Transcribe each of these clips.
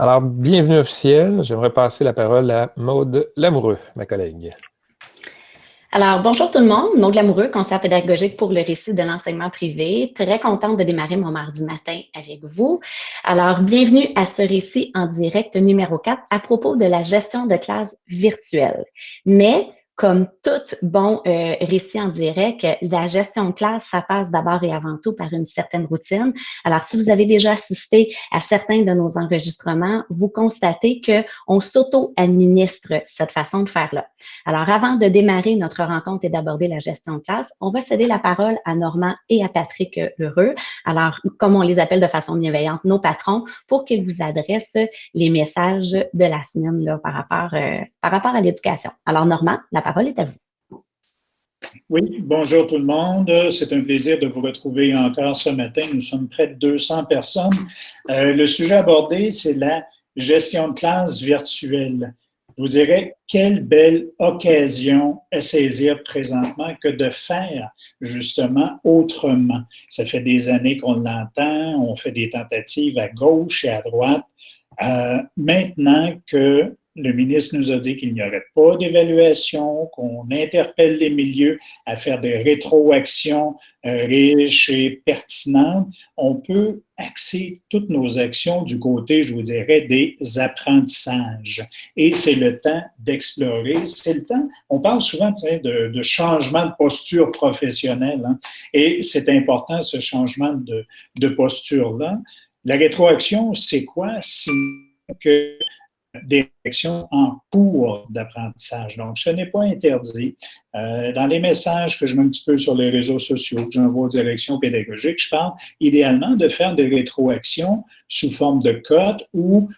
Alors, bienvenue officielle. J'aimerais passer la parole à Maude Lamoureux, ma collègue. Alors, bonjour tout le monde. Maude Lamoureux, conseillère pédagogique pour le récit de l'enseignement privé. Très contente de démarrer mon mardi matin avec vous. Alors, bienvenue à ce récit en direct numéro 4 à propos de la gestion de classe virtuelle. Mais, comme tout bon récit en direct, la gestion de classe, ça passe d'abord et avant tout par une certaine routine. Alors, si vous avez déjà assisté à certains de nos enregistrements, vous constatez qu'on s'auto-administre cette façon de faire-là. Alors, avant de démarrer notre rencontre et d'aborder la gestion de classe, on va céder la parole à Normand et à Patrick Heureux. Alors, comme on les appelle de façon bienveillante, nos patrons, pour qu'ils vous adressent les messages de la semaine là, par rapport à l'éducation. Alors, Normand, la parole est à vous. Oui, bonjour tout le monde. C'est un plaisir de vous retrouver encore ce matin. Nous sommes près de 200 personnes. Le sujet abordé, c'est la gestion de classe virtuelle. Je vous dirais, quelle belle occasion à saisir présentement que de faire justement autrement. Ça fait des années qu'on l'entend, on fait des tentatives à gauche et à droite. Maintenant que le ministre nous a dit qu'il n'y aurait pas d'évaluation, qu'on interpelle les milieux à faire des rétroactions riches et pertinentes, on peut axer toutes nos actions du côté, je vous dirais, des apprentissages. Et c'est le temps d'explorer, c'est le temps, on parle souvent de changement de posture professionnelle, hein, et c'est important ce changement de posture-là. La rétroaction, c'est quoi? C'est que des actions en cours d'apprentissage. Donc, ce n'est pas interdit. Dans les messages que je mets un petit peu sur les réseaux sociaux, que j'envoie aux directions pédagogiques, je parle idéalement de faire des rétroactions sous forme de cotes ou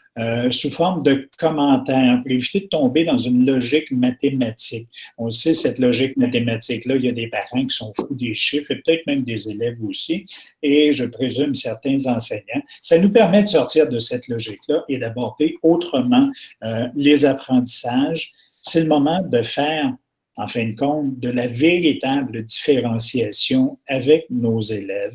sous forme de commentaires pour éviter de tomber dans une logique mathématique. On le sait, cette logique mathématique-là, il y a des parents qui sont fous des chiffres et peut-être même des élèves aussi, et je présume certains enseignants. Ça nous permet de sortir de cette logique-là et d'aborder autrement les apprentissages. C'est le moment de faire, en fin de compte, de la véritable différenciation avec nos élèves.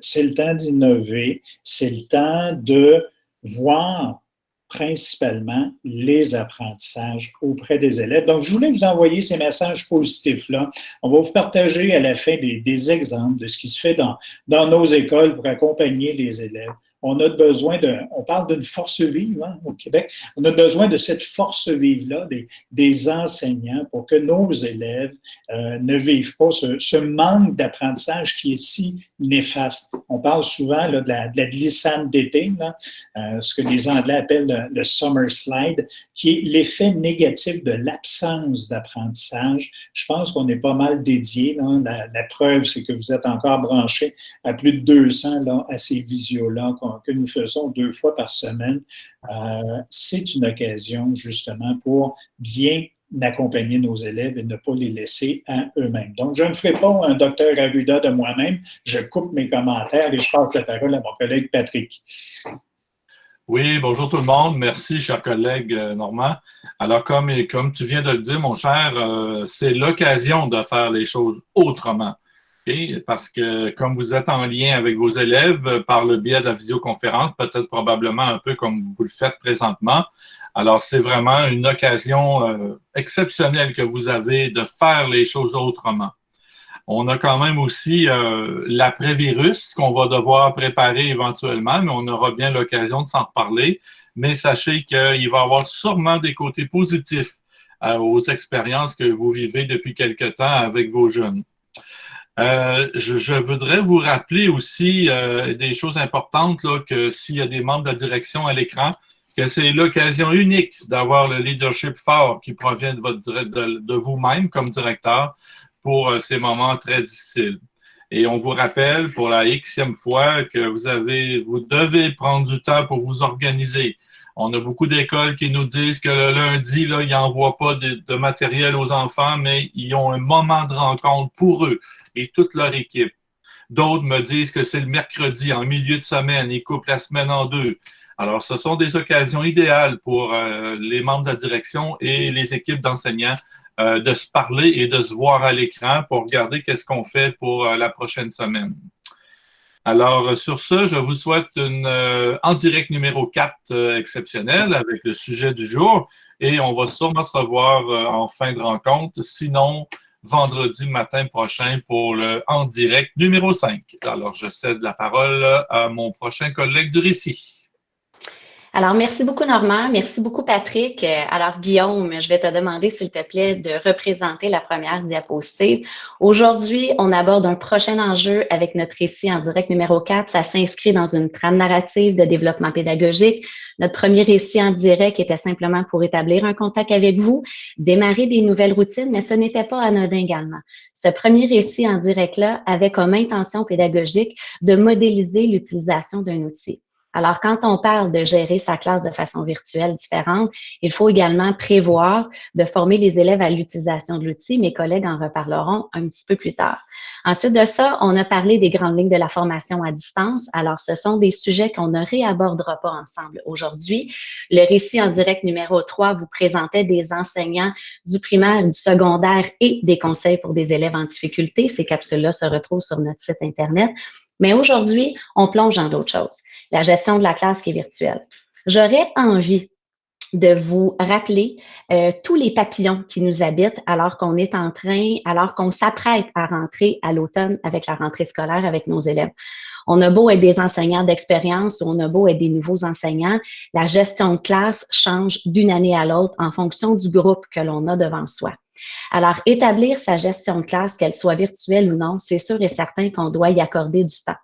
C'est le temps d'innover, c'est le temps de voir principalement les apprentissages auprès des élèves. Donc, je voulais vous envoyer ces messages positifs-là. On va vous partager à la fin des exemples de ce qui se fait dans nos écoles pour accompagner les élèves. On a besoin on parle d'une force vive hein, au Québec, on a besoin de cette force vive-là des enseignants pour que nos élèves ne vivent pas ce manque d'apprentissage qui est si néfaste. On parle souvent là, de la glissade d'été, ce que les Anglais appellent le summer slide, qui est l'effet négatif de l'absence d'apprentissage. Je pense qu'on est pas mal dédié. La preuve, c'est que vous êtes encore branchés à plus de 200 là, à ces visios-là que nous faisons 2 fois par semaine. C'est une occasion justement pour bien d'accompagner nos élèves et ne pas les laisser à eux-mêmes. Donc, je ne ferai pas un docteur Arruda de moi-même, je coupe mes commentaires et je passe la parole à mon collègue Patrick. Oui, bonjour tout le monde. Merci, cher collègue Normand. Alors, comme tu viens de le dire, mon cher, c'est l'occasion de faire les choses autrement. Okay? Parce que comme vous êtes en lien avec vos élèves par le biais de la visioconférence, peut-être probablement un peu comme vous le faites présentement, alors c'est vraiment une occasion exceptionnelle que vous avez de faire les choses autrement. On a quand même aussi l'après-virus qu'on va devoir préparer éventuellement, mais on aura bien l'occasion de s'en reparler. Mais sachez qu'il va y avoir sûrement des côtés positifs aux expériences que vous vivez depuis quelque temps avec vos jeunes. Je voudrais vous rappeler aussi des choses importantes, là, que s'il y a des membres de la direction à l'écran, que c'est l'occasion unique d'avoir le leadership fort qui provient de vous-même comme directeur pour ces moments très difficiles. Et on vous rappelle pour la Xème fois que vous devez prendre du temps pour vous organiser. On a beaucoup d'écoles qui nous disent que le lundi, là, ils n'envoient pas de matériel aux enfants, mais ils ont un moment de rencontre pour eux et toute leur équipe. D'autres me disent que c'est le mercredi, en milieu de semaine, ils coupent la semaine en 2. Alors, ce sont des occasions idéales pour les membres de la direction et les équipes d'enseignants de se parler et de se voir à l'écran pour regarder qu'est-ce qu'on fait pour la prochaine semaine. Alors, sur ce, je vous souhaite une en direct numéro 4 exceptionnelle avec le sujet du jour et on va sûrement se revoir en fin de rencontre, sinon vendredi matin prochain pour le en direct numéro 5. Alors, je cède la parole à mon prochain collègue du récit. Alors, merci beaucoup, Normand. Merci beaucoup, Patrick. Alors, Guillaume, je vais te demander, s'il te plaît, de représenter la première diapositive. Aujourd'hui, on aborde un prochain enjeu avec notre récit en direct numéro 4. Ça s'inscrit dans une trame narrative de développement pédagogique. Notre premier récit en direct était simplement pour établir un contact avec vous, démarrer des nouvelles routines, mais ce n'était pas anodin également. Ce premier récit en direct-là avait comme intention pédagogique de modéliser l'utilisation d'un outil. Alors, quand on parle de gérer sa classe de façon virtuelle différente, il faut également prévoir de former les élèves à l'utilisation de l'outil. Mes collègues en reparleront un petit peu plus tard. Ensuite de ça, on a parlé des grandes lignes de la formation à distance. Alors, ce sont des sujets qu'on ne réabordera pas ensemble aujourd'hui. Le récit en direct numéro 3 vous présentait des enseignants du primaire, du secondaire et des conseils pour des élèves en difficulté. Ces capsules-là se retrouvent sur notre site Internet. Mais aujourd'hui, on plonge dans d'autres choses. La gestion de la classe qui est virtuelle. J'aurais envie de vous rappeler tous les papillons qui nous habitent alors qu'on s'apprête à rentrer à l'automne avec la rentrée scolaire avec nos élèves. On a beau être des enseignants d'expérience ou on a beau être des nouveaux enseignants, la gestion de classe change d'une année à l'autre en fonction du groupe que l'on a devant soi. Alors, établir sa gestion de classe, qu'elle soit virtuelle ou non, c'est sûr et certain qu'on doit y accorder du temps.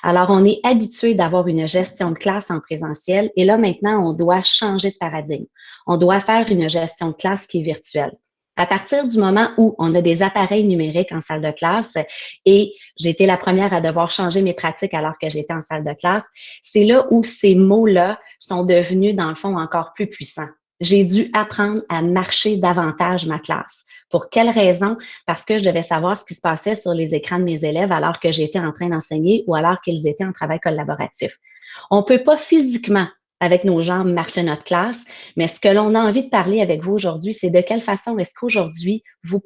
Alors, on est habitué d'avoir une gestion de classe en présentiel et là, maintenant, on doit changer de paradigme. On doit faire une gestion de classe qui est virtuelle. À partir du moment où on a des appareils numériques en salle de classe et j'ai été la première à devoir changer mes pratiques alors que j'étais en salle de classe, c'est là où ces mots-là sont devenus, dans le fond, encore plus puissants. J'ai dû apprendre à marcher davantage ma classe. Pour quelle raison? Parce que je devais savoir ce qui se passait sur les écrans de mes élèves alors que j'étais en train d'enseigner ou alors qu'ils étaient en travail collaboratif. On ne peut pas physiquement, avec nos jambes, marcher notre classe, mais ce que l'on a envie de parler avec vous aujourd'hui, c'est de quelle façon est-ce qu'aujourd'hui, vous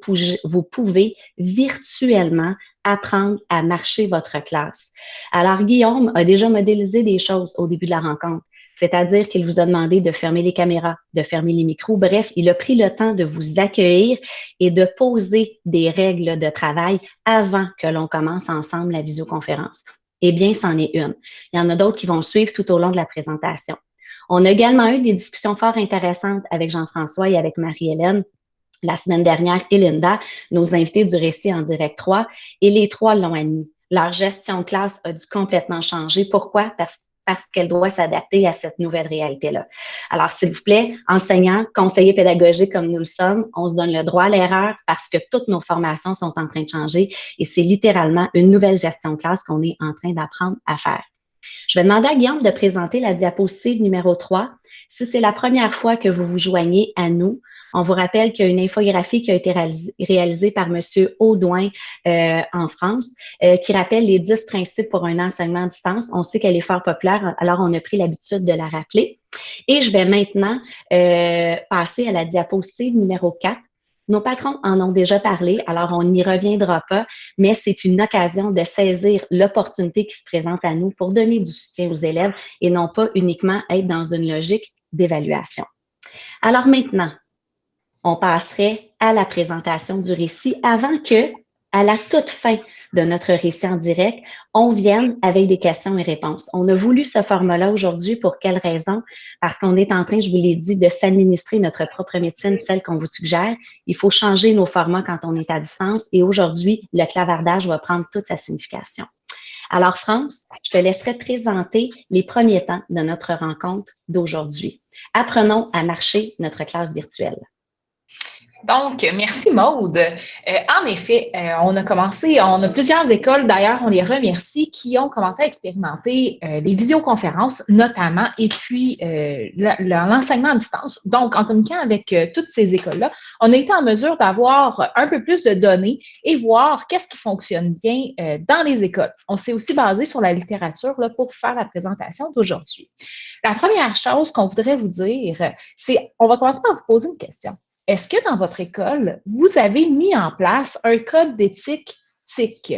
pouvez virtuellement apprendre à marcher votre classe. Alors, Guillaume a déjà modélisé des choses au début de la rencontre. C'est-à-dire qu'il vous a demandé de fermer les caméras, de fermer les micros. Bref, il a pris le temps de vous accueillir et de poser des règles de travail avant que l'on commence ensemble la visioconférence. Eh bien, c'en est une. Il y en a d'autres qui vont suivre tout au long de la présentation. On a également eu des discussions fort intéressantes avec Jean-François et avec Marie-Hélène la semaine dernière et Linda, nos invités du récit en direct 3, et les trois l'ont admis. Leur gestion de classe a dû complètement changer. Pourquoi? Parce qu'elle doit s'adapter à cette nouvelle réalité-là. Alors, s'il vous plaît, enseignants, conseillers pédagogiques comme nous le sommes, on se donne le droit à l'erreur parce que toutes nos formations sont en train de changer et c'est littéralement une nouvelle gestion de classe qu'on est en train d'apprendre à faire. Je vais demander à Guillaume de présenter la diapositive numéro 3. Si c'est la première fois que vous vous joignez à nous, on vous rappelle qu'il y a une infographie qui a été réalisée par M. Audouin en France qui rappelle les 10 principes pour un enseignement à distance. On sait qu'elle est fort populaire, alors on a pris l'habitude de la rappeler. Et je vais maintenant passer à la diapositive numéro 4. Nos patrons en ont déjà parlé, alors on n'y reviendra pas, mais c'est une occasion de saisir l'opportunité qui se présente à nous pour donner du soutien aux élèves et non pas uniquement être dans une logique d'évaluation. Alors maintenant, on passerait à la présentation du récit avant que, à la toute fin de notre récit en direct, on vienne avec des questions et réponses. On a voulu ce format-là aujourd'hui pour quelle raison? Parce qu'on est en train, je vous l'ai dit, de s'administrer notre propre médecine, celle qu'on vous suggère. Il faut changer nos formats quand on est à distance et aujourd'hui, le clavardage va prendre toute sa signification. Alors, France, je te laisserai présenter les premiers temps de notre rencontre d'aujourd'hui. Apprenons à marcher notre classe virtuelle. Donc, merci Maude. En effet, on a plusieurs écoles, d'ailleurs, on les remercie, qui ont commencé à expérimenter les visioconférences notamment, et puis l'enseignement à distance. Donc, en communiquant avec toutes ces écoles-là, on a été en mesure d'avoir un peu plus de données et voir qu'est-ce qui fonctionne bien dans les écoles. On s'est aussi basé sur la littérature là, pour faire la présentation d'aujourd'hui. La première chose qu'on voudrait vous dire, c'est, on va commencer par vous poser une question. Est-ce que dans votre école, vous avez mis en place un code d'éthique TIC?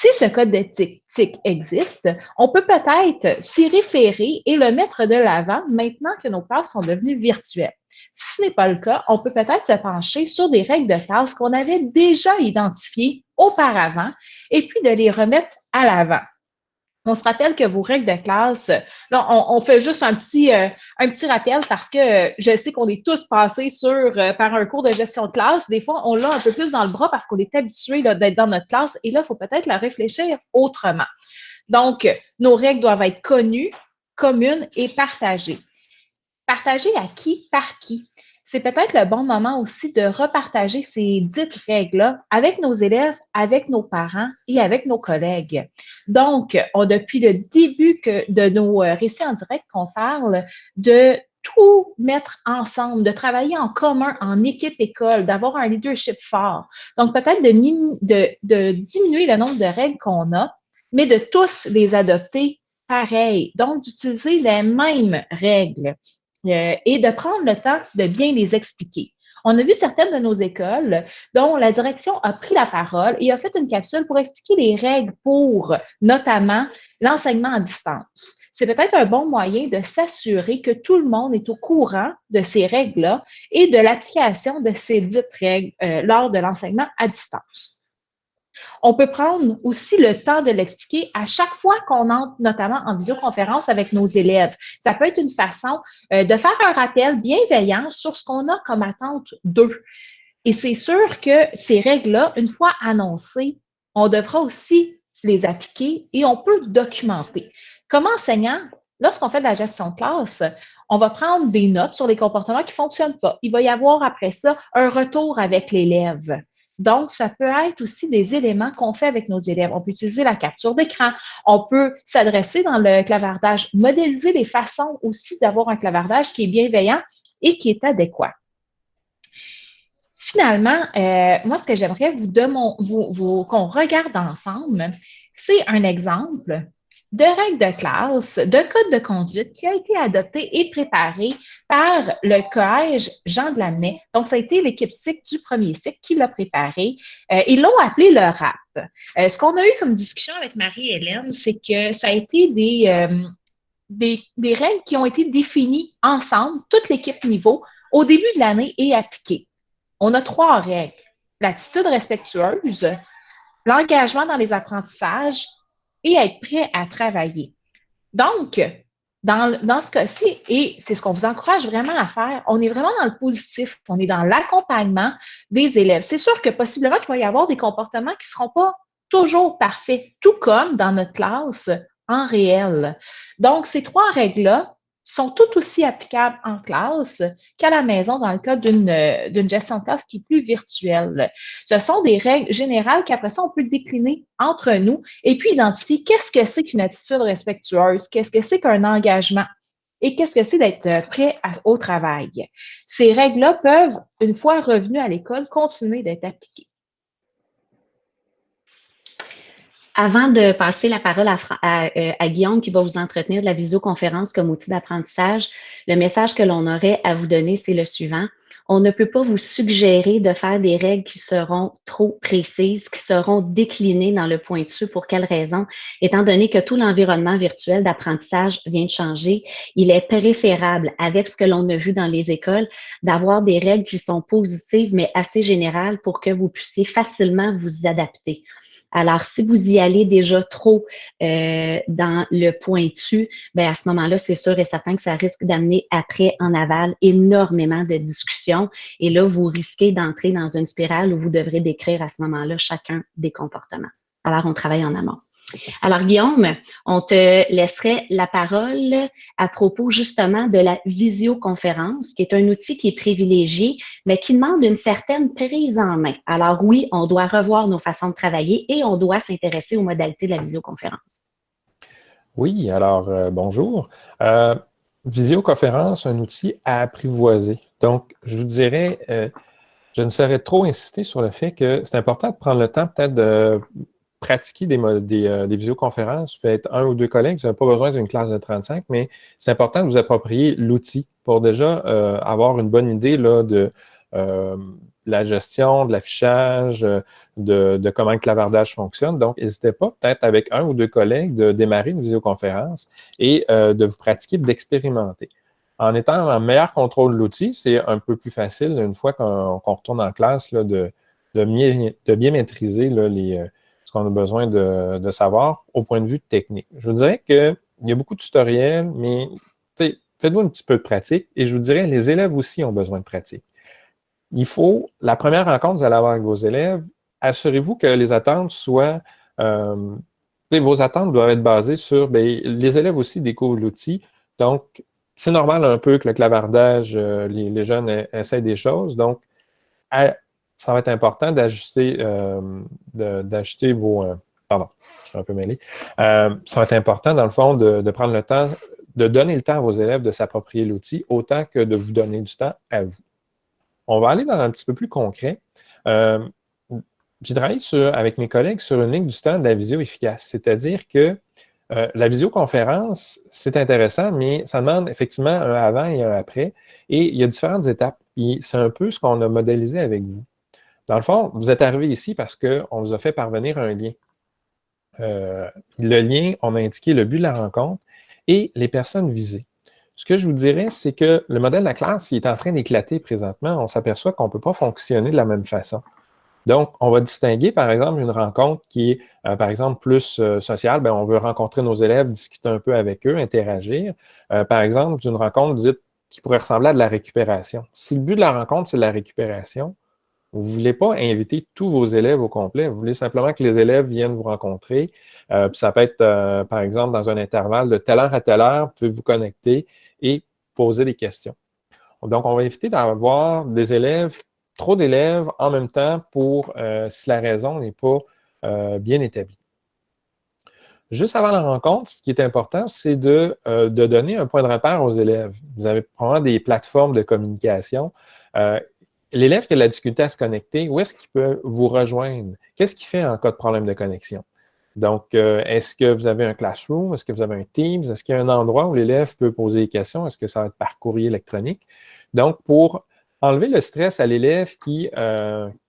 Si ce code d'éthique existe, on peut peut-être s'y référer et le mettre de l'avant maintenant que nos classes sont devenues virtuelles. Si ce n'est pas le cas, on peut peut-être se pencher sur des règles de classe qu'on avait déjà identifiées auparavant et puis de les remettre à l'avant. On se rappelle que vos règles de classe, là, on fait juste un petit rappel parce que je sais qu'on est tous passés par un cours de gestion de classe. Des fois, on l'a un peu plus dans le bras parce qu'on est habitué d'être dans notre classe et là, il faut peut-être la réfléchir autrement. Donc, nos règles doivent être connues, communes et partagées. Partagées à qui, par qui? C'est peut-être le bon moment aussi de repartager ces dites règles-là avec nos élèves, avec nos parents et avec nos collègues. Donc, depuis le début de nos récits en direct, qu'on parle de tout mettre ensemble, de travailler en commun, en équipe école, d'avoir un leadership fort. Donc, peut-être de diminuer le nombre de règles qu'on a, mais de tous les adopter pareil. Donc, d'utiliser les mêmes règles. Et de prendre le temps de bien les expliquer. On a vu certaines de nos écoles dont la direction a pris la parole et a fait une capsule pour expliquer les règles pour, notamment, l'enseignement à distance. C'est peut-être un bon moyen de s'assurer que tout le monde est au courant de ces règles-là et de l'application de ces dites règles lors de l'enseignement à distance. On peut prendre aussi le temps de l'expliquer à chaque fois qu'on entre, notamment en visioconférence avec nos élèves. Ça peut être une façon de faire un rappel bienveillant sur ce qu'on a comme attente d'eux. Et c'est sûr que ces règles-là, une fois annoncées, on devra aussi les appliquer et on peut documenter. Comme enseignant, lorsqu'on fait de la gestion de classe, on va prendre des notes sur les comportements qui ne fonctionnent pas. Il va y avoir après ça un retour avec l'élève. Donc, ça peut être aussi des éléments qu'on fait avec nos élèves. On peut utiliser la capture d'écran. On peut s'adresser dans le clavardage, modéliser les façons aussi d'avoir un clavardage qui est bienveillant et qui est adéquat. Finalement, moi, ce que j'aimerais qu'on regarde ensemble, c'est un exemple de règles de classe, de code de conduite qui a été adopté et préparé par le collège Jean de Lamennais. Donc, ça a été l'équipe cycle du premier cycle qui l'a préparé. Ils l'ont appelé le RAP. Ce qu'on a eu comme discussion avec Marie-Hélène, c'est que ça a été des règles qui ont été définies ensemble, toute l'équipe niveau, au début de l'année et appliquées. On a 3 règles. L'attitude respectueuse, l'engagement dans les apprentissages et être prêt à travailler. Donc, dans ce cas-ci, et c'est ce qu'on vous encourage vraiment à faire, on est vraiment dans le positif, on est dans l'accompagnement des élèves. C'est sûr que possiblement qu'il va y avoir des comportements qui ne seront pas toujours parfaits, tout comme dans notre classe en réel. Donc, ces 3 règles-là sont tout aussi applicables en classe qu'à la maison dans le cas d'une gestion de classe qui est plus virtuelle. Ce sont des règles générales qu'après ça, on peut décliner entre nous et puis identifier qu'est-ce que c'est qu'une attitude respectueuse, qu'est-ce que c'est qu'un engagement et qu'est-ce que c'est d'être prêt au travail. Ces règles-là peuvent, une fois revenues à l'école, continuer d'être appliquées. Avant de passer la parole à Guillaume qui va vous entretenir de la visioconférence comme outil d'apprentissage, le message que l'on aurait à vous donner, c'est le suivant. On ne peut pas vous suggérer de faire des règles qui seront trop précises, qui seront déclinées dans le pointu. Pour quelle raison? Étant donné que tout l'environnement virtuel d'apprentissage vient de changer, il est préférable, avec ce que l'on a vu dans les écoles, d'avoir des règles qui sont positives mais assez générales pour que vous puissiez facilement vous y adapter. Alors, si vous y allez déjà trop dans le pointu, bien à ce moment-là, c'est sûr et certain que ça risque d'amener après, en aval, énormément de discussions. Et là, vous risquez d'entrer dans une spirale où vous devrez décrire à ce moment-là chacun des comportements. Alors, on travaille en amont. Alors, Guillaume, on te laisserait la parole à propos justement de la visioconférence, qui est un outil qui est privilégié, mais qui demande une certaine prise en main. Alors oui, on doit revoir nos façons de travailler et on doit s'intéresser aux modalités de la visioconférence. Oui, alors bonjour. Visioconférence, un outil à apprivoiser. Donc, je vous dirais, je ne saurais trop insister sur le fait que c'est important de prendre le temps peut-être de pratiquer des visioconférences. Vous faites 1 ou 2 collègues, vous n'avez pas besoin d'une classe de 35, mais c'est important de vous approprier l'outil pour déjà avoir une bonne idée là, de la gestion, de l'affichage, de comment le clavardage fonctionne. Donc, n'hésitez pas, peut-être avec un ou deux collègues, de démarrer une visioconférence et de vous pratiquer, d'expérimenter. En étant en meilleur contrôle de l'outil, c'est un peu plus facile, une fois qu'on retourne en classe, là, de bien maîtriser là, ce qu'on a besoin de savoir au point de vue technique. Je vous dirais qu'il y a beaucoup de tutoriels, mais faites-vous un petit peu de pratique et je vous dirais les élèves aussi ont besoin de pratique. Il faut, la première rencontre que vous allez avoir avec vos élèves, assurez-vous que les attentes soient, vos attentes doivent être basées sur, les élèves aussi découvrent l'outil, donc c'est normal un peu que le clavardage, les jeunes essaient des choses, donc ça va être important d'ajuster vos... pardon, je suis un peu mêlé. Ça va être important, dans le fond, de prendre le temps, de donner le temps à vos élèves de s'approprier l'outil, autant que de vous donner du temps à vous. On va aller dans un petit peu plus concret. J'ai travaillé avec mes collègues sur une ligne du temps de la visio efficace, c'est-à-dire que la visioconférence, c'est intéressant, mais ça demande effectivement un avant et un après, et il y a différentes étapes. C'est un peu ce qu'on a modélisé avec vous. Dans le fond, vous êtes arrivé ici parce qu'on vous a fait parvenir un lien. Le lien, on a indiqué le but de la rencontre et les personnes visées. Ce que je vous dirais, c'est que le modèle de la classe, il est en train d'éclater présentement. On s'aperçoit qu'on ne peut pas fonctionner de la même façon. Donc, on va distinguer, par exemple, une rencontre qui est, par exemple, plus sociale. On veut rencontrer nos élèves, discuter un peu avec eux, interagir. Par exemple, d'une rencontre dite qui pourrait ressembler à de la récupération. Si le but de la rencontre, c'est de la récupération, vous ne voulez pas inviter tous vos élèves au complet. Vous voulez simplement que les élèves viennent vous rencontrer. Puis ça peut être, par exemple, dans un intervalle de telle heure à telle heure, vous pouvez vous connecter et poser des questions. Donc, on va éviter d'avoir des élèves, trop d'élèves en même temps si la raison n'est pas bien établie. Juste avant la rencontre, ce qui est important, c'est de donner un point de repère aux élèves. Vous avez probablement des plateformes de communication. L'élève qui a de la difficulté à se connecter, où est-ce qu'il peut vous rejoindre? Qu'est-ce qu'il fait en cas de problème de connexion? Donc, est-ce que vous avez un Classroom? Est-ce que vous avez un Teams? Est-ce qu'il y a un endroit où l'élève peut poser des questions? Est-ce que ça va être par courrier électronique? Donc, pour enlever le stress à l'élève qui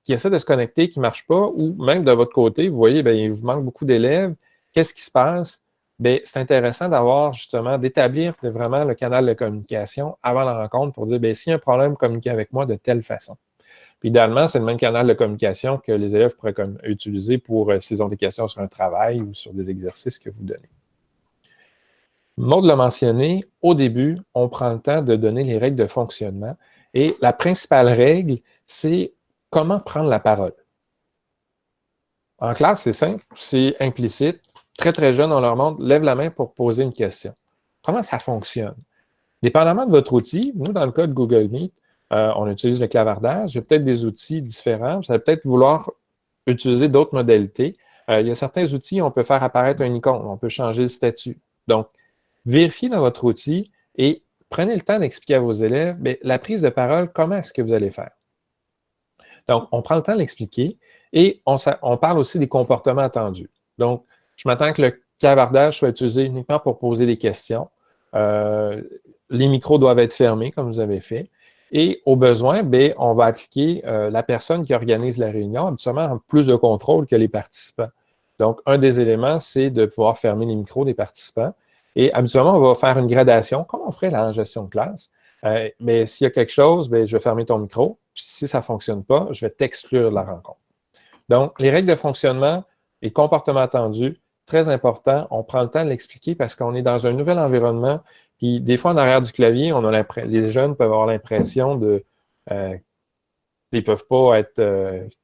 essaie de se connecter, qui ne marche pas, ou même de votre côté, vous voyez, il vous manque beaucoup d'élèves. Qu'est-ce qui se passe? C'est intéressant d'établir vraiment le canal de communication avant la rencontre pour dire, s'il y a un problème, communiquez avec moi de telle façon. Puis idéalement, c'est le même canal de communication que les élèves pourraient utiliser pour s'ils ont des questions sur un travail ou sur des exercices que vous donnez. Maud l'a mentionné, au début, on prend le temps de donner les règles de fonctionnement. Et la principale règle, c'est comment prendre la parole. En classe, c'est simple, c'est implicite. Très, très jeune, on leur montre, lève la main pour poser une question. Comment ça fonctionne? Dépendamment de votre outil, nous, dans le cas de Google Meet, on utilise le clavardage. Il y a peut-être des outils différents. Vous allez peut-être vouloir utiliser d'autres modalités. Il y a certains outils, on peut faire apparaître un icône, on peut changer le statut. Donc, vérifiez dans votre outil et prenez le temps d'expliquer à vos élèves la prise de parole, comment est-ce que vous allez faire. Donc, on prend le temps de l'expliquer et on parle aussi des comportements attendus. Donc, je m'attends que le clavardage soit utilisé uniquement pour poser des questions. Les micros doivent être fermés, comme vous avez fait. Et au besoin, on va appliquer la personne qui organise la réunion, habituellement, en plus de contrôle que les participants. Donc, un des éléments, c'est de pouvoir fermer les micros des participants. Et habituellement, on va faire une gradation, comme on ferait en gestion de classe. Mais s'il y a quelque chose, je vais fermer ton micro. Puis si ça ne fonctionne pas, je vais t'exclure de la rencontre. Donc, les règles de fonctionnement et comportements attendus, très important. On prend le temps de l'expliquer parce qu'on est dans un nouvel environnement. Puis des fois, en arrière du clavier, les jeunes peuvent avoir l'impression ils ne peuvent pas être...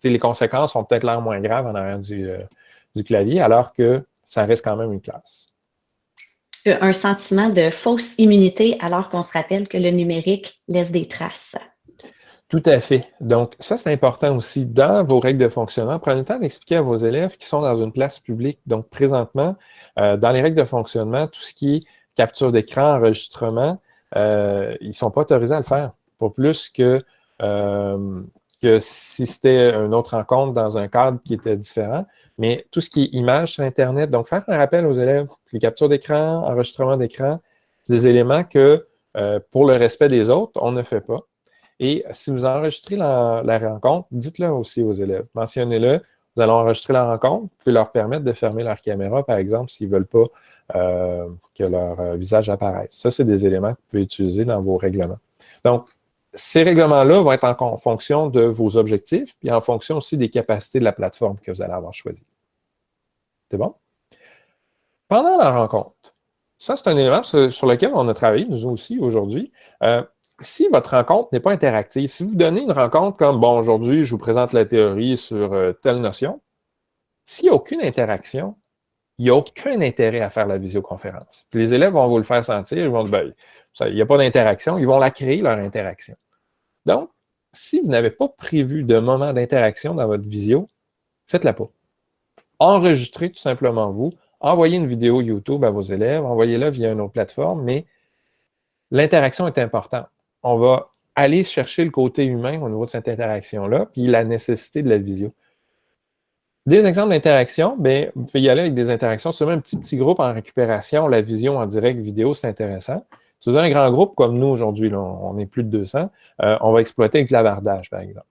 les conséquences sont peut-être l'air moins graves en arrière du clavier, alors que ça reste quand même une classe. Un sentiment de fausse immunité alors qu'on se rappelle que le numérique laisse des traces. Tout à fait. Donc, ça, c'est important aussi. Dans vos règles de fonctionnement, prenez le temps d'expliquer à vos élèves qui sont dans une place publique. Donc, présentement, dans les règles de fonctionnement, tout ce qui est capture d'écran, enregistrement, ils ne sont pas autorisés à le faire. Pas plus que si c'était une autre rencontre dans un cadre qui était différent. Mais tout ce qui est images sur Internet, donc faire un rappel aux élèves, les captures d'écran, enregistrement d'écran, c'est des éléments que, pour le respect des autres, on ne fait pas. Et si vous enregistrez la rencontre, dites-le aussi aux élèves. Mentionnez-le. Vous allez enregistrer la rencontre. Vous pouvez leur permettre de fermer leur caméra, par exemple, s'ils ne veulent pas que leur visage apparaisse. Ça, c'est des éléments que vous pouvez utiliser dans vos règlements. Donc, ces règlements-là vont être en fonction de vos objectifs, puis en fonction aussi des capacités de la plateforme que vous allez avoir choisie. C'est bon? Pendant la rencontre, ça, c'est un élément sur lequel on a travaillé, nous aussi, aujourd'hui. Si votre rencontre n'est pas interactive, si vous donnez une rencontre comme, bon, aujourd'hui, je vous présente la théorie sur telle notion, s'il n'y a aucune interaction, il n'y a aucun intérêt à faire la visioconférence. Puis les élèves vont vous le faire sentir, ils vont dire, ben, il n'y a pas d'interaction, ils vont la créer, leur interaction. Donc, si vous n'avez pas prévu de moment d'interaction dans votre visio, faites-la pas. Enregistrez tout simplement vous, envoyez une vidéo YouTube à vos élèves, envoyez-la via une autre plateforme, mais l'interaction est importante. On va aller chercher le côté humain au niveau de cette interaction-là, puis la nécessité de la visio. Des exemples d'interaction, bien, vous pouvez y aller avec des interactions, sur un petit groupe en récupération, la vision en direct vidéo, c'est intéressant. Si vous avez un grand groupe comme nous aujourd'hui, on est plus de 200, on va exploiter le clavardage, par exemple.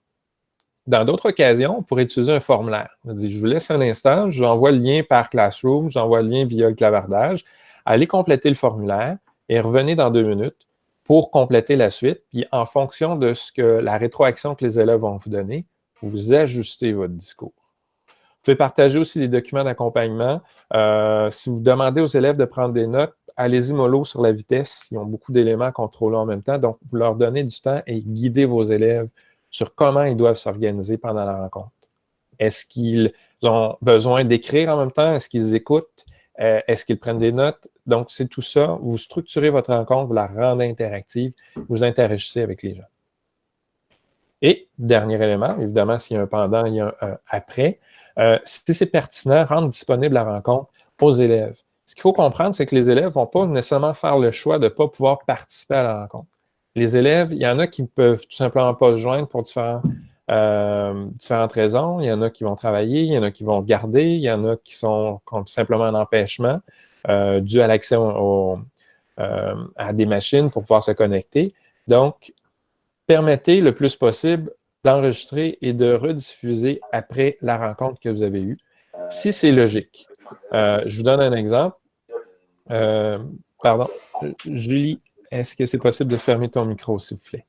Dans d'autres occasions, on pourrait utiliser un formulaire. On dit, je vous laisse un instant, je vous envoie le lien par Classroom, j'envoie le lien via le clavardage. Allez compléter le formulaire et revenez dans 2 minutes pour compléter la suite. Puis en fonction de la rétroaction que les élèves vont vous donner, vous ajustez votre discours. Vous pouvez partager aussi des documents d'accompagnement. Si vous demandez aux élèves de prendre des notes, allez-y mollo sur la vitesse. Ils ont beaucoup d'éléments à contrôler en même temps. Donc, vous leur donnez du temps et guidez vos élèves sur comment ils doivent s'organiser pendant la rencontre. Est-ce qu'ils ont besoin d'écrire en même temps? Est-ce qu'ils écoutent? Est-ce qu'ils prennent des notes? Donc, c'est tout ça. Vous structurez votre rencontre, vous la rendez interactive, vous interagissez avec les gens. Et, dernier élément, évidemment, s'il y a un pendant, il y a un après. Si c'est pertinent, rendre disponible la rencontre aux élèves. Ce qu'il faut comprendre, c'est que les élèves ne vont pas nécessairement faire le choix de ne pas pouvoir participer à la rencontre. Les élèves, il y en a qui ne peuvent tout simplement pas se joindre pour différentes raisons. Il y en a qui vont travailler, il y en a qui vont garder, il y en a qui ont simplement un empêchement dû à l'accès à des machines pour pouvoir se connecter. Donc, permettez le plus possible d'enregistrer et de rediffuser après la rencontre que vous avez eue, si c'est logique. Je vous donne un exemple. Pardon, Julie, est-ce que c'est possible de fermer ton micro, s'il vous plaît?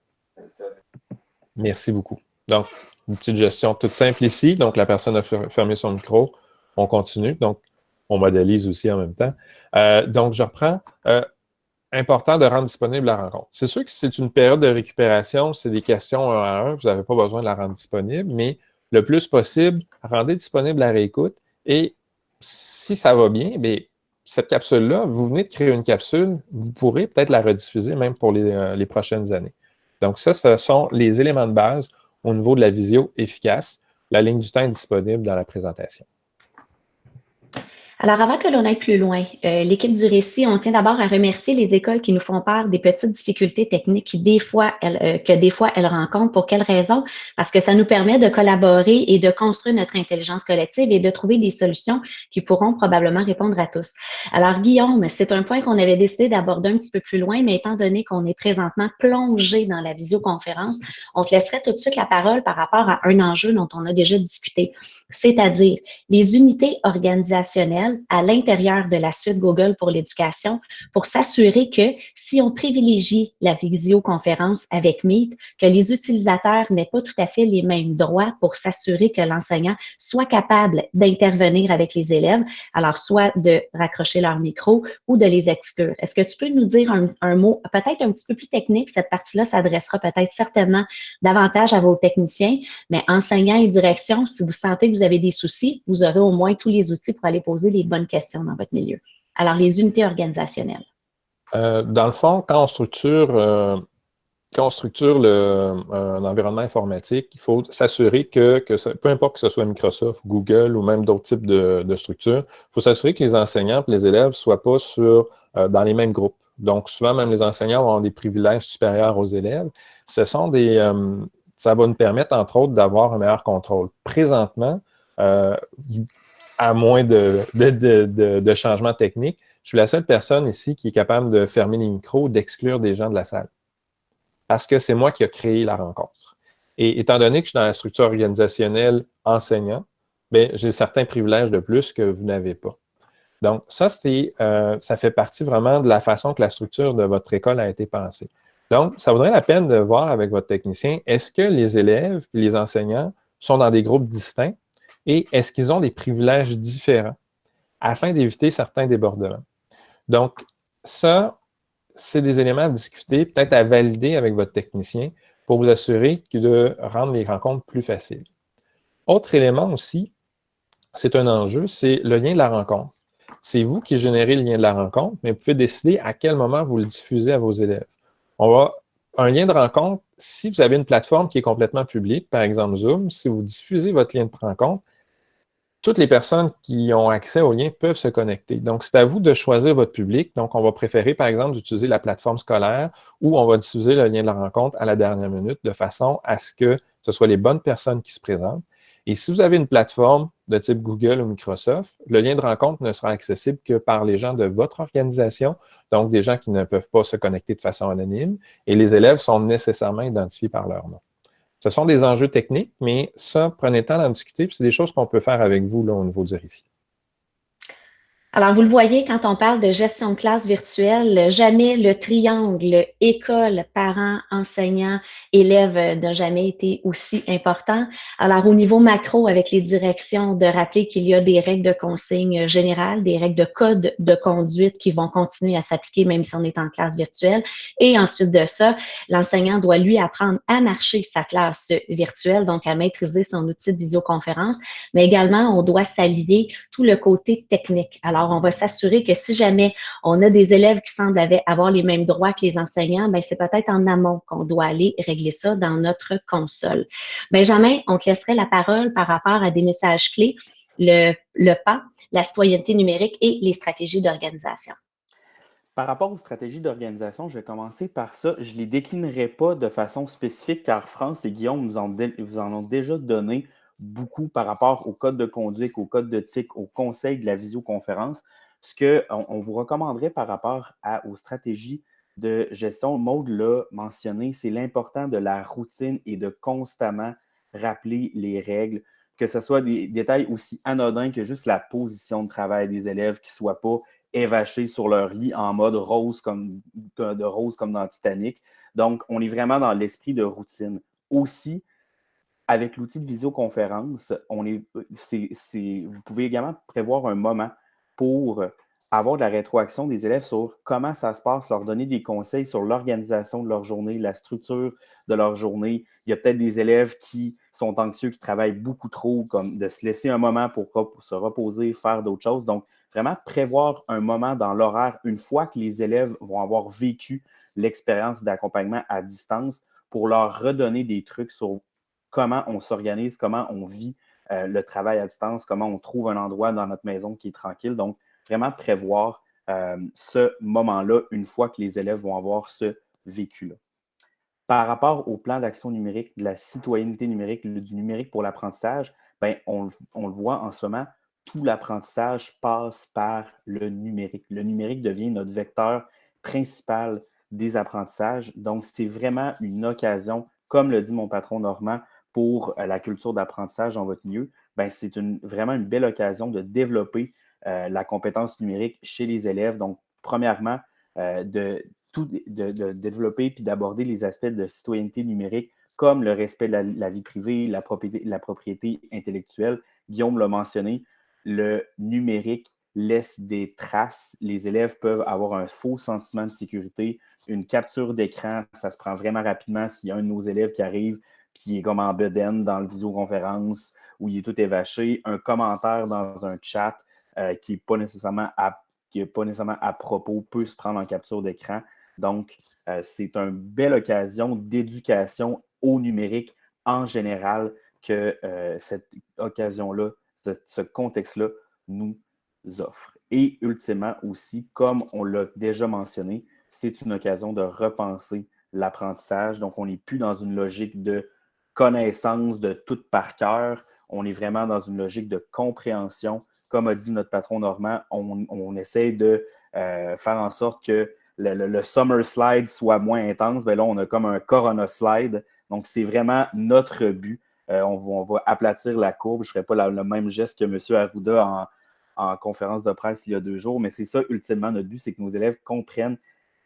Merci beaucoup. Donc, une petite gestion toute simple ici. Donc, la personne a fermé son micro. On continue. Donc, on modélise aussi en même temps. Donc, je reprends. Important de rendre disponible la rencontre. C'est sûr que si c'est une période de récupération, c'est des questions 1 à 1, vous n'avez pas besoin de la rendre disponible, mais le plus possible, rendez disponible la réécoute et si ça va bien, bien cette capsule-là, vous venez de créer une capsule, vous pourrez peut-être la rediffuser même pour les prochaines années. Donc ça, ce sont les éléments de base au niveau de la visio efficace. La ligne du temps est disponible dans la présentation. Alors, avant que l'on aille plus loin, l'équipe du récit, on tient d'abord à remercier les écoles qui nous font part des petites difficultés techniques que des fois elles rencontrent. Pour quelles raisons? Parce que ça nous permet de collaborer et de construire notre intelligence collective et de trouver des solutions qui pourront probablement répondre à tous. Alors, Guillaume, c'est un point qu'on avait décidé d'aborder un petit peu plus loin, mais étant donné qu'on est présentement plongé dans la visioconférence, on te laisserait tout de suite la parole par rapport à un enjeu dont on a déjà discuté, c'est-à-dire les unités organisationnelles à l'intérieur de la suite Google pour l'éducation pour s'assurer que si on privilégie la visioconférence avec Meet, que les utilisateurs n'aient pas tout à fait les mêmes droits pour s'assurer que l'enseignant soit capable d'intervenir avec les élèves, alors soit de raccrocher leur micro ou de les exclure. Est-ce que tu peux nous dire un mot peut-être un petit peu plus technique? Cette partie-là s'adressera peut-être certainement davantage à vos techniciens, mais enseignants et direction, si vous sentez que vous avez des soucis, vous aurez au moins tous les outils pour aller poser les bonnes questions dans votre milieu. Alors, les unités organisationnelles. Dans le fond, quand on structure un environnement informatique, il faut s'assurer que peu importe que ce soit Microsoft, Google ou même d'autres types de structures, il faut s'assurer que les enseignants et les élèves ne soient pas dans les mêmes groupes. Donc, souvent, même les enseignants vont avoir des privilèges supérieurs aux élèves. Ça va nous permettre, entre autres, d'avoir un meilleur contrôle. Présentement, à moins de changements techniques, je suis la seule personne ici qui est capable de fermer les micros, d'exclure des gens de la salle. parce que c'est moi qui ai créé la rencontre. Et étant donné que je suis dans la structure organisationnelle enseignant, bien, j'ai certains privilèges de plus que vous n'avez pas. Donc, ça fait partie vraiment de la façon que la structure de votre école a été pensée. Donc, ça vaudrait la peine de voir avec votre technicien, est-ce que les élèves et les enseignants sont dans des groupes distincts et est-ce qu'ils ont des privilèges différents afin d'éviter certains débordements. Donc, ça, c'est des éléments à discuter, peut-être à valider avec votre technicien pour vous assurer de rendre les rencontres plus faciles. Autre élément aussi, c'est un enjeu, c'est le lien de la rencontre. C'est vous qui générez le lien de la rencontre, mais vous pouvez décider à quel moment vous le diffusez à vos élèves. Un lien de rencontre, si vous avez une plateforme qui est complètement publique, par exemple Zoom, si vous diffusez votre lien de rencontre, toutes les personnes qui ont accès au lien peuvent se connecter. Donc, c'est à vous de choisir votre public. Donc, on va préférer, par exemple, d'utiliser la plateforme scolaire ou on va diffuser le lien de la rencontre à la dernière minute de façon à ce que ce soit les bonnes personnes qui se présentent. Et si vous avez une plateforme de type Google ou Microsoft, le lien de rencontre ne sera accessible que par les gens de votre organisation, donc des gens qui ne peuvent pas se connecter de façon anonyme, et les élèves sont nécessairement identifiés par leur nom. Ce sont des enjeux techniques, mais ça, prenez le temps d'en discuter, puis c'est des choses qu'on peut faire avec vous là, au niveau du récit. Alors, vous le voyez, quand on parle de gestion de classe virtuelle, jamais le triangle école, parents, enseignants, élèves n'a jamais été aussi important. Alors, au niveau macro, avec les directions, de rappeler qu'il y a des règles de consigne générales, des règles de code de conduite qui vont continuer à s'appliquer même si on est en classe virtuelle. Et ensuite de ça, l'enseignant doit lui apprendre à marcher sa classe virtuelle, donc à maîtriser son outil de visioconférence, mais également, on doit s'allier tout le côté technique. Alors, on va s'assurer que si jamais on a des élèves qui semblent avoir les mêmes droits que les enseignants, bien, c'est peut-être en amont qu'on doit aller régler ça dans notre console. Benjamin, on te laisserait la parole par rapport à des messages clés, le PA, la citoyenneté numérique et les stratégies d'organisation. Par rapport aux stratégies d'organisation, je vais commencer par ça. Je ne les déclinerai pas de façon spécifique car France et Guillaume vous en ont déjà donné beaucoup par rapport au code de conduite, au code d'éthique, au conseil de la visioconférence. Ce qu'on vous recommanderait par rapport aux stratégies de gestion, Maude l'a mentionné, c'est l'important de la routine et de constamment rappeler les règles, que ce soit des détails aussi anodins que juste la position de travail des élèves qui ne soient pas évachés sur leur lit en mode rose comme dans Titanic. Donc, on est vraiment dans l'esprit de routine. Aussi, avec l'outil de visioconférence, vous pouvez également prévoir un moment pour avoir de la rétroaction des élèves sur comment ça se passe, leur donner des conseils sur l'organisation de leur journée, la structure de leur journée. Il y a peut-être des élèves qui sont anxieux, qui travaillent beaucoup trop, comme de se laisser un moment pour se reposer, faire d'autres choses. Donc, vraiment prévoir un moment dans l'horaire une fois que les élèves vont avoir vécu l'expérience d'accompagnement à distance pour leur redonner des trucs sur comment on s'organise, comment on vit le travail à distance, comment on trouve un endroit dans notre maison qui est tranquille. Donc, vraiment prévoir ce moment-là une fois que les élèves vont avoir ce vécu-là. Par rapport au plan d'action numérique, de la citoyenneté numérique, du numérique pour l'apprentissage, bien, on le voit en ce moment, tout l'apprentissage passe par le numérique. Le numérique devient notre vecteur principal des apprentissages. Donc, c'est vraiment une occasion, comme le dit mon patron Normand, pour la culture d'apprentissage dans votre milieu. Bien, c'est vraiment une belle occasion de développer la compétence numérique chez les élèves. Donc, premièrement, de développer puis d'aborder les aspects de citoyenneté numérique comme le respect de la vie privée, la propriété intellectuelle. Guillaume l'a mentionné, le numérique laisse des traces. Les élèves peuvent avoir un faux sentiment de sécurité. Une capture d'écran, ça se prend vraiment rapidement s'il y a un de nos élèves qui arrive puis il est comme en bedaine dans le visioconférence où il est tout évaché. Un commentaire dans un chat qui n'est pas nécessairement à propos peut se prendre en capture d'écran. Donc, c'est une belle occasion d'éducation au numérique en général que cette occasion-là, ce contexte-là nous offre. Et ultimement aussi, comme on l'a déjà mentionné, c'est une occasion de repenser l'apprentissage. Donc, on n'est plus dans une logique de connaissance de tout par cœur. On est vraiment dans une logique de compréhension. Comme a dit notre patron Normand, on essaie de faire en sorte que le summer slide soit moins intense, bien là, on a comme un corona slide. Donc, c'est vraiment notre but. On va aplatir la courbe. Je ne ferai pas le même geste que M. Arruda en conférence de presse il y a 2 jours, mais c'est ça, ultimement, notre but, c'est que nos élèves comprennent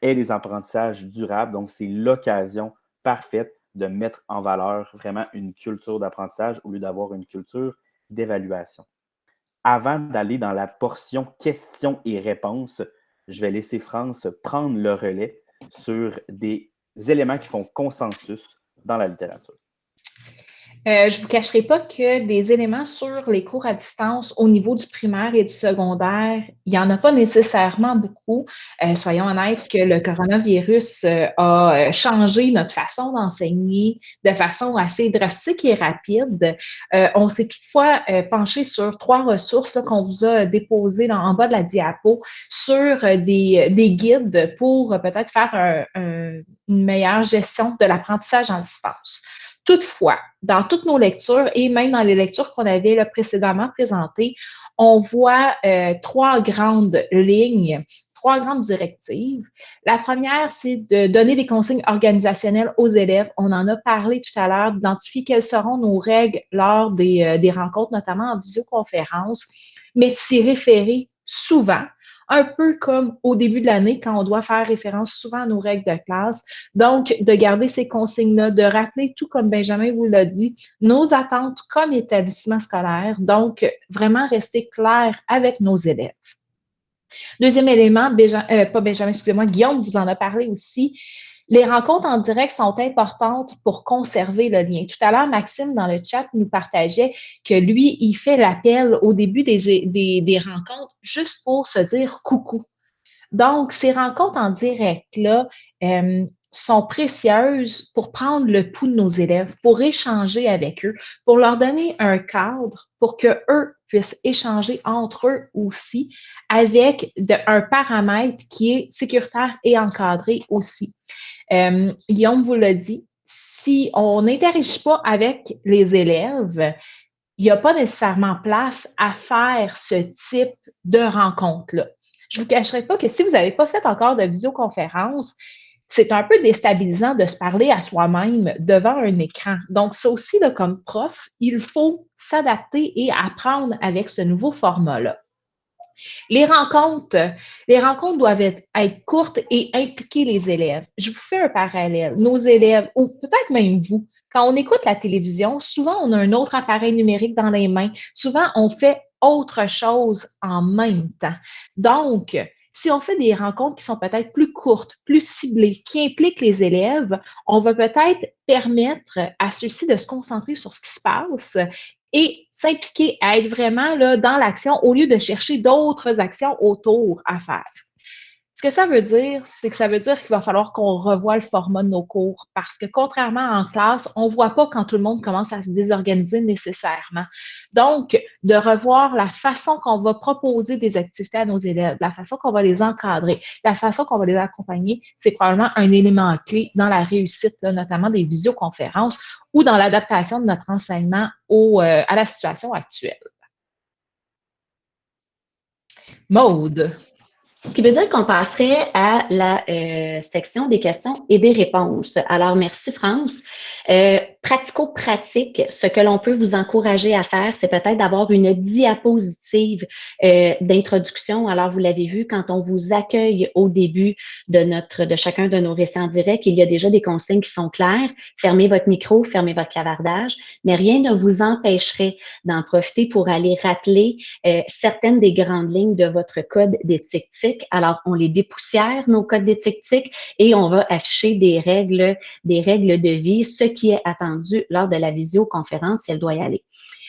et des apprentissages durables. Donc, c'est l'occasion parfaite de mettre en valeur vraiment une culture d'apprentissage au lieu d'avoir une culture d'évaluation. Avant d'aller dans la portion questions et réponses, je vais laisser France prendre le relais sur des éléments qui font consensus dans la littérature. Je ne vous cacherai pas que des éléments sur les cours à distance au niveau du primaire et du secondaire, il n'y en a pas nécessairement beaucoup. Soyons honnêtes que le coronavirus a changé notre façon d'enseigner de façon assez drastique et rapide. On s'est toutefois penché sur 3 ressources qu'on vous a déposées en bas de la diapo sur des guides pour peut-être faire une meilleure gestion de l'apprentissage en distance. Toutefois, dans toutes nos lectures et même dans les lectures qu'on avait là, précédemment présentées, on voit 3 grandes lignes, 3 grandes directives. La première, c'est de donner des consignes organisationnelles aux élèves. On en a parlé tout à l'heure, d'identifier quelles seront nos règles lors des rencontres, notamment en visioconférence, mais de s'y référer souvent. Un peu comme au début de l'année, quand on doit faire référence souvent à nos règles de classe. Donc, de garder ces consignes-là, de rappeler, tout comme Benjamin vous l'a dit, nos attentes comme établissement scolaire. Donc, vraiment rester clair avec nos élèves. Deuxième élément, Guillaume vous en a parlé aussi. Les rencontres en direct sont importantes pour conserver le lien. Tout à l'heure, Maxime, dans le chat, nous partageait que lui, il fait l'appel au début des rencontres juste pour se dire coucou. Donc, ces rencontres en direct-là sont précieuses pour prendre le pouls de nos élèves, pour échanger avec eux, pour leur donner un cadre pour qu'eux puissent échanger entre eux aussi avec un paramètre qui est sécuritaire et encadré aussi. Guillaume vous l'a dit, si on n'interagit pas avec les élèves, il n'y a pas nécessairement place à faire ce type de rencontre-là. Je ne vous cacherai pas que si vous n'avez pas fait encore de visioconférence, c'est un peu déstabilisant de se parler à soi-même devant un écran. Donc, ça aussi, là, comme prof, il faut s'adapter et apprendre avec ce nouveau format-là. Les rencontres doivent être courtes et impliquer les élèves. Je vous fais un parallèle. Nos élèves, ou peut-être même vous, quand on écoute la télévision, souvent on a un autre appareil numérique dans les mains. Souvent, on fait autre chose en même temps. Donc, si on fait des rencontres qui sont peut-être plus courtes, plus ciblées, qui impliquent les élèves, on va peut-être permettre à ceux-ci de se concentrer sur ce qui se passe et s'impliquer à être vraiment là, dans l'action au lieu de chercher d'autres actions autour à faire. Ce que ça veut dire, c'est que ça veut dire qu'il va falloir qu'on revoie le format de nos cours parce que contrairement en classe, on ne voit pas quand tout le monde commence à se désorganiser nécessairement. Donc, de revoir la façon qu'on va proposer des activités à nos élèves, la façon qu'on va les encadrer, la façon qu'on va les accompagner, c'est probablement un élément clé dans la réussite, là, notamment des visioconférences ou dans l'adaptation de notre enseignement à la situation actuelle. Maude. Ce qui veut dire qu'on passerait à la section des questions et des réponses. Alors, merci France. Pratico-pratique, ce que l'on peut vous encourager à faire, c'est peut-être d'avoir une diapositive d'introduction. Alors, vous l'avez vu, quand on vous accueille au début de chacun de nos récits en direct, il y a déjà des consignes qui sont claires. Fermez votre micro, fermez votre clavardage, mais rien ne vous empêcherait d'en profiter pour aller rappeler certaines des grandes lignes de votre code d'éthique. Alors, on les dépoussière, nos codes d'éthique, et on va afficher des règles de vie, ce qui est attendu lors de la visioconférence si elle doit y aller.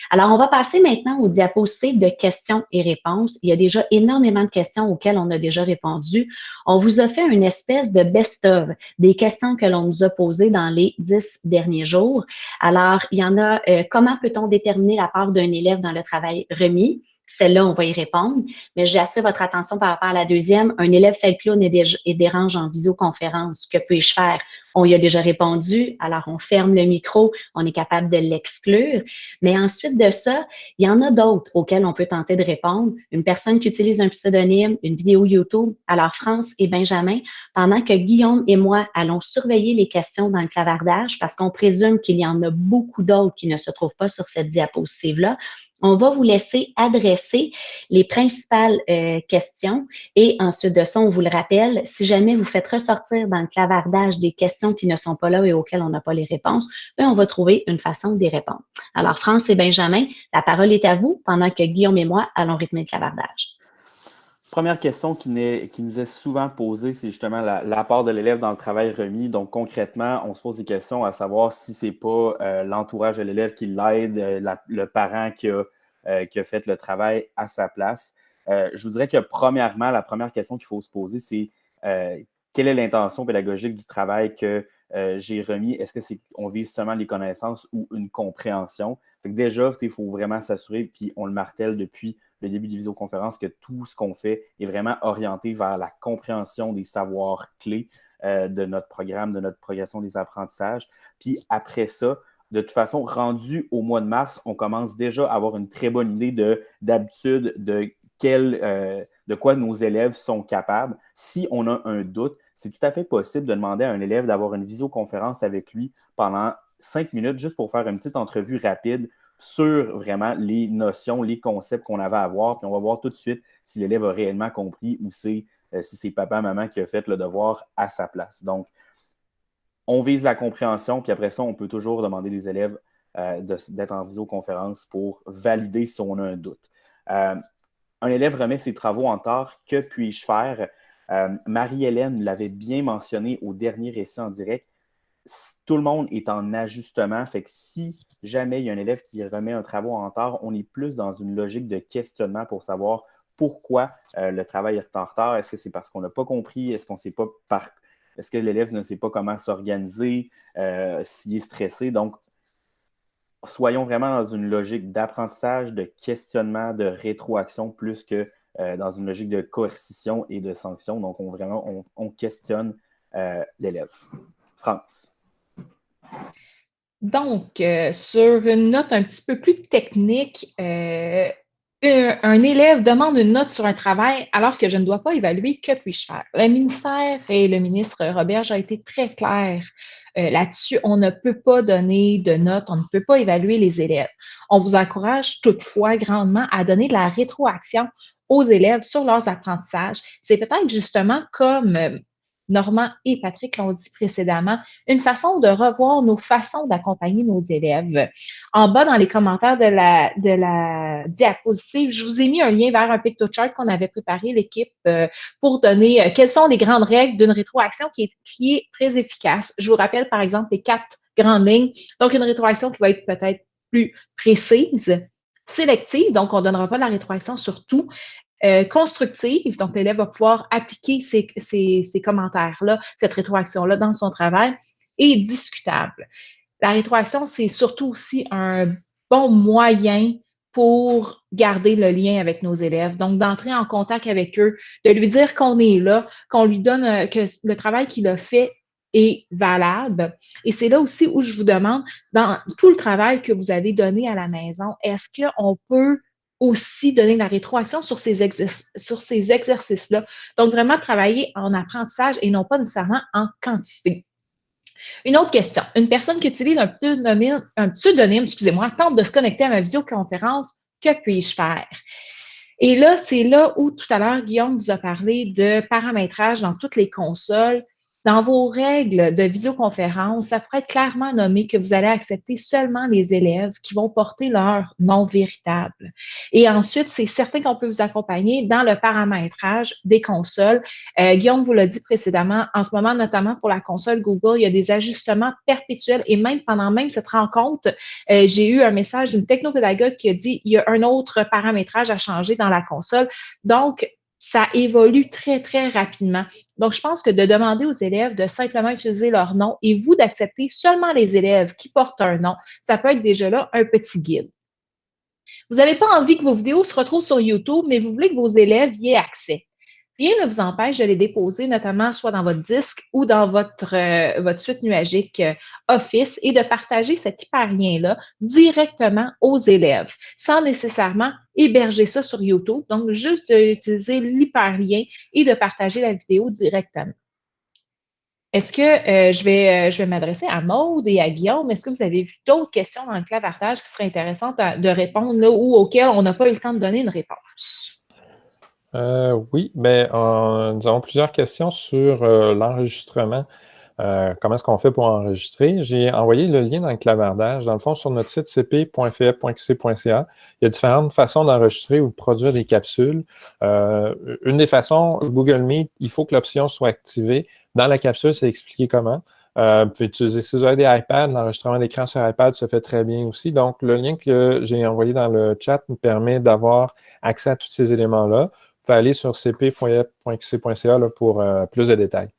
Alors, on va passer maintenant aux diapositives de questions et réponses. Il y a déjà énormément de questions auxquelles on a déjà répondu. On vous a fait une espèce de best-of des questions que l'on nous a posées dans les 10 derniers jours. Alors, il y en a, comment peut-on déterminer la part d'un élève dans le travail remis? celle-là, on va y répondre. Mais j'attire votre attention par rapport à la deuxième. Un élève fait le clown et dérange en visioconférence. Que puis-je faire? On y a déjà répondu. Alors, on ferme le micro. On est capable de l'exclure. Mais ensuite de ça, il y en a d'autres auxquels on peut tenter de répondre. Une personne qui utilise un pseudonyme, une vidéo YouTube. Alors, France et Benjamin, pendant que Guillaume et moi allons surveiller les questions dans le clavardage, parce qu'on présume qu'il y en a beaucoup d'autres qui ne se trouvent pas sur cette diapositive-là, on va vous laisser adresser les principales questions et ensuite de ça, on vous le rappelle, si jamais vous faites ressortir dans le clavardage des questions qui ne sont pas là et auxquelles on n'a pas les réponses, bien, on va trouver une façon d'y répondre. Alors, France et Benjamin, la parole est à vous pendant que Guillaume et moi allons rythmer le clavardage. Première question qui nous est souvent posée, c'est justement l'apport de l'élève dans le travail remis. Donc, concrètement, on se pose des questions à savoir si ce n'est pas l'entourage de l'élève qui l'aide, le parent qui a fait le travail à sa place. Je vous dirais que premièrement, la première question qu'il faut se poser, c'est quelle est l'intention pédagogique du travail que j'ai remis? Est-ce qu'on vise seulement les connaissances ou une compréhension? Fait que déjà, il faut vraiment s'assurer, puis on le martèle depuis le début des visioconférences, que tout ce qu'on fait est vraiment orienté vers la compréhension des savoirs clés de notre programme, de notre progression des apprentissages. Puis après ça, de toute façon, rendu au mois de mars, on commence déjà à avoir une très bonne idée d'habitude de quoi nos élèves sont capables. Si on a un doute, c'est tout à fait possible de demander à un élève d'avoir une visioconférence avec lui pendant 5 minutes, juste pour faire une petite entrevue rapide sur vraiment les notions, les concepts qu'on avait à voir. Puis on va voir tout de suite si l'élève a réellement compris ou si c'est papa, maman qui a fait le devoir à sa place. Donc, on vise la compréhension, puis après ça, on peut toujours demander aux élèves d'être en visioconférence pour valider si on a un doute. Un élève remet ses travaux en retard. Que puis-je faire? Marie-Hélène l'avait bien mentionné au dernier récit en direct. Tout le monde est en ajustement. Fait que si jamais il y a un élève qui remet un travail en retard, on est plus dans une logique de questionnement pour savoir pourquoi le travail est en retard. Est-ce que c'est parce qu'on n'a pas compris? Est-ce que l'élève ne sait pas comment s'organiser? S'il est stressé? Donc, soyons vraiment dans une logique d'apprentissage, de questionnement, de rétroaction, plus que dans une logique de coercition et de sanction. Donc, on questionne l'élève. France. Donc, sur une note un petit peu plus technique, un élève demande une note sur un travail alors que je ne dois pas évaluer, que puis-je faire? Le ministère et le ministre Roberge a été très clair là-dessus. On ne peut pas donner de notes, on ne peut pas évaluer les élèves. On vous encourage toutefois grandement à donner de la rétroaction aux élèves sur leurs apprentissages. C'est peut-être justement comme Normand et Patrick l'ont dit précédemment, une façon de revoir nos façons d'accompagner nos élèves. En bas, dans les commentaires de la diapositive, je vous ai mis un lien vers un pictochart qu'on avait préparé, l'équipe, pour donner quelles sont les grandes règles d'une rétroaction qui est très efficace. Je vous rappelle, par exemple, les 4 grandes lignes. Donc, une rétroaction qui va être peut-être plus précise, sélective, donc on ne donnera pas de la rétroaction sur tout, constructive, donc l'élève va pouvoir appliquer ces commentaires-là, cette rétroaction-là dans son travail, et discutable. La rétroaction, c'est surtout aussi un bon moyen pour garder le lien avec nos élèves, donc d'entrer en contact avec eux, de lui dire qu'on est là, qu'on lui donne, que le travail qu'il a fait est valable. Et c'est là aussi où je vous demande, dans tout le travail que vous avez donné à la maison, est-ce qu'on peut aussi donner de la rétroaction sur ces exercices-là. Donc, vraiment travailler en apprentissage et non pas nécessairement en quantité. Une autre question. Une personne qui utilise un pseudonyme, tente de se connecter à ma visioconférence. Que puis-je faire? Et là, c'est là où tout à l'heure, Guillaume vous a parlé de paramétrage dans toutes les consoles. Dans vos règles de visioconférence, ça pourrait être clairement nommé que vous allez accepter seulement les élèves qui vont porter leur nom véritable. Et ensuite, c'est certain qu'on peut vous accompagner dans le paramétrage des consoles. Guillaume vous l'a dit précédemment, en ce moment, notamment pour la console Google, il y a des ajustements perpétuels et même pendant cette rencontre, j'ai eu un message d'une technopédagogue qui a dit il y a un autre paramétrage à changer dans la console. Donc, ça évolue très, très rapidement. Donc, je pense que de demander aux élèves de simplement utiliser leur nom et vous d'accepter seulement les élèves qui portent un nom, ça peut être déjà là un petit guide. Vous n'avez pas envie que vos vidéos se retrouvent sur YouTube, mais vous voulez que vos élèves y aient accès. Rien ne vous empêche de les déposer, notamment soit dans votre disque ou dans votre suite nuagique Office et de partager cet hyperlien-là directement aux élèves, sans nécessairement héberger ça sur YouTube. Donc, juste d'utiliser l'hyperlien et de partager la vidéo directement. Est-ce que je vais m'adresser à Maude et à Guillaume? Est-ce que vous avez vu d'autres questions dans le clavardage qui seraient intéressantes de répondre là, ou auxquelles on n'a pas eu le temps de donner une réponse? Oui, ben, nous avons plusieurs questions sur l'enregistrement. Comment est-ce qu'on fait pour enregistrer? J'ai envoyé le lien dans le clavardage. Dans le fond, sur notre site cp.fe.qc.ca, il y a différentes façons d'enregistrer ou de produire des capsules. Une des façons, Google Meet, il faut que l'option soit activée. Dans la capsule, c'est expliqué comment. Vous pouvez utiliser, si vous avez des iPads, l'enregistrement d'écran sur iPad se fait très bien aussi. Donc, le lien que j'ai envoyé dans le chat me permet d'avoir accès à tous ces éléments-là. Vous pouvez aller sur cp.qc.ca pour plus de détails.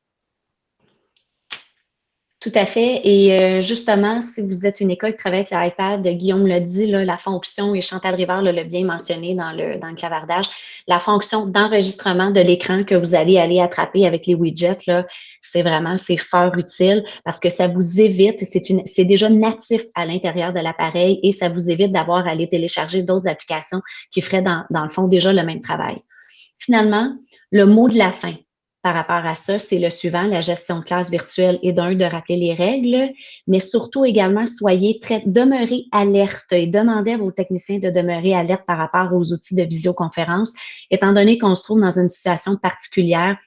Tout à fait. Et justement, si vous êtes une école qui travaille avec l'iPad, Guillaume l'a dit, là, la fonction, et Chantal Rivard l'a bien mentionné dans le clavardage, la fonction d'enregistrement de l'écran que vous allez aller attraper avec les widgets, là, c'est fort utile parce que ça vous évite, c'est déjà natif à l'intérieur de l'appareil et ça vous évite d'avoir à aller télécharger d'autres applications qui feraient dans le fond déjà le même travail. Finalement, le mot de la fin par rapport à ça, c'est le suivant, la gestion de classe virtuelle est de rappeler les règles, mais surtout également, demeurez alerte et demandez à vos techniciens de demeurer alerte par rapport aux outils de visioconférence, étant donné qu'on se trouve dans une situation particulière.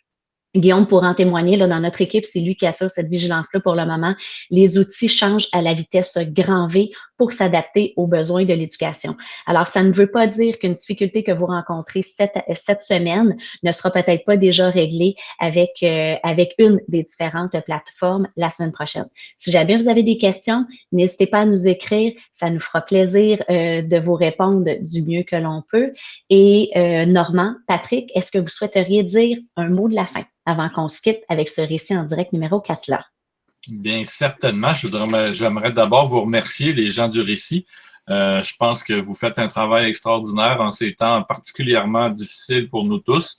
Guillaume pourra en témoigner, là, dans notre équipe, c'est lui qui assure cette vigilance-là pour le moment. Les outils changent à la vitesse grand V pour s'adapter aux besoins de l'éducation. Alors, ça ne veut pas dire qu'une difficulté que vous rencontrez cette semaine ne sera peut-être pas déjà réglée avec une des différentes plateformes la semaine prochaine. Si jamais vous avez des questions, n'hésitez pas à nous écrire. Ça nous fera plaisir de vous répondre du mieux que l'on peut. Et Normand, Patrick, est-ce que vous souhaiteriez dire un mot de la fin avant qu'on se quitte avec ce récit en direct numéro 4 là? Bien, certainement. J'aimerais d'abord vous remercier, les gens du récit. Je pense que vous faites un travail extraordinaire en ces temps particulièrement difficiles pour nous tous.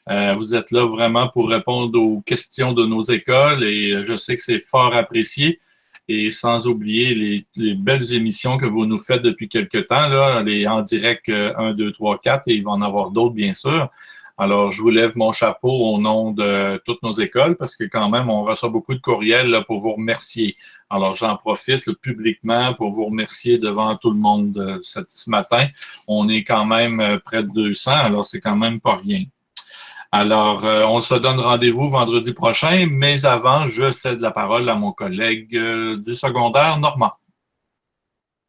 Vous êtes là vraiment pour répondre aux questions de nos écoles et je sais que c'est fort apprécié. Et sans oublier les belles émissions que vous nous faites depuis quelque temps, là, les en direct 1, 2, 3, 4, et il va en avoir d'autres, bien sûr. Alors, je vous lève mon chapeau au nom de toutes nos écoles parce que quand même, on reçoit beaucoup de courriels là, pour vous remercier. Alors, j'en profite publiquement pour vous remercier devant tout le monde ce matin. On est quand même près de 200, alors c'est quand même pas rien. Alors, on se donne rendez-vous vendredi prochain, mais avant, je cède la parole à mon collègue du secondaire, Normand.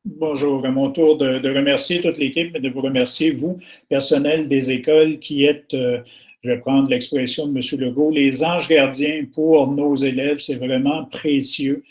Bonjour, à mon tour de remercier toute l'équipe, mais de vous remercier, vous, personnel des écoles, qui êtes, je vais prendre l'expression de M. Legault, les anges gardiens pour nos élèves. C'est vraiment précieux.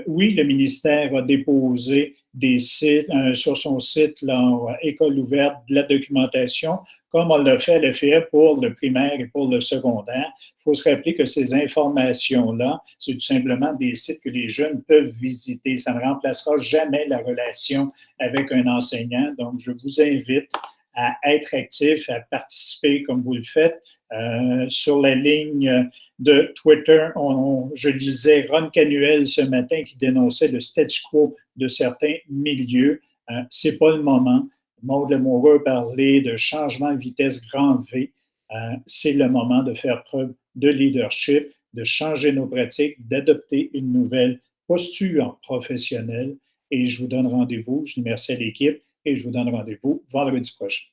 Oui, le ministère a déposé des sites, sur son site, là, École ouverte, de la documentation, comme on l'a fait à l'EFE pour le primaire et pour le secondaire. Il faut se rappeler que ces informations-là, c'est tout simplement des sites que les jeunes peuvent visiter. Ça ne remplacera jamais la relation avec un enseignant. Donc, je vous invite à être actif, à participer comme vous le faites. Sur la ligne de Twitter, je lisais Ron Canuel ce matin qui dénonçait le statu quo de certains milieux. C'est pas le moment. Maude Lamoureux parlait de changement de vitesse grand V. C'est le moment de faire preuve de leadership, de changer nos pratiques, d'adopter une nouvelle posture professionnelle. Et je vous donne rendez-vous. Je remercie l'équipe et je vous donne rendez-vous vendredi prochain.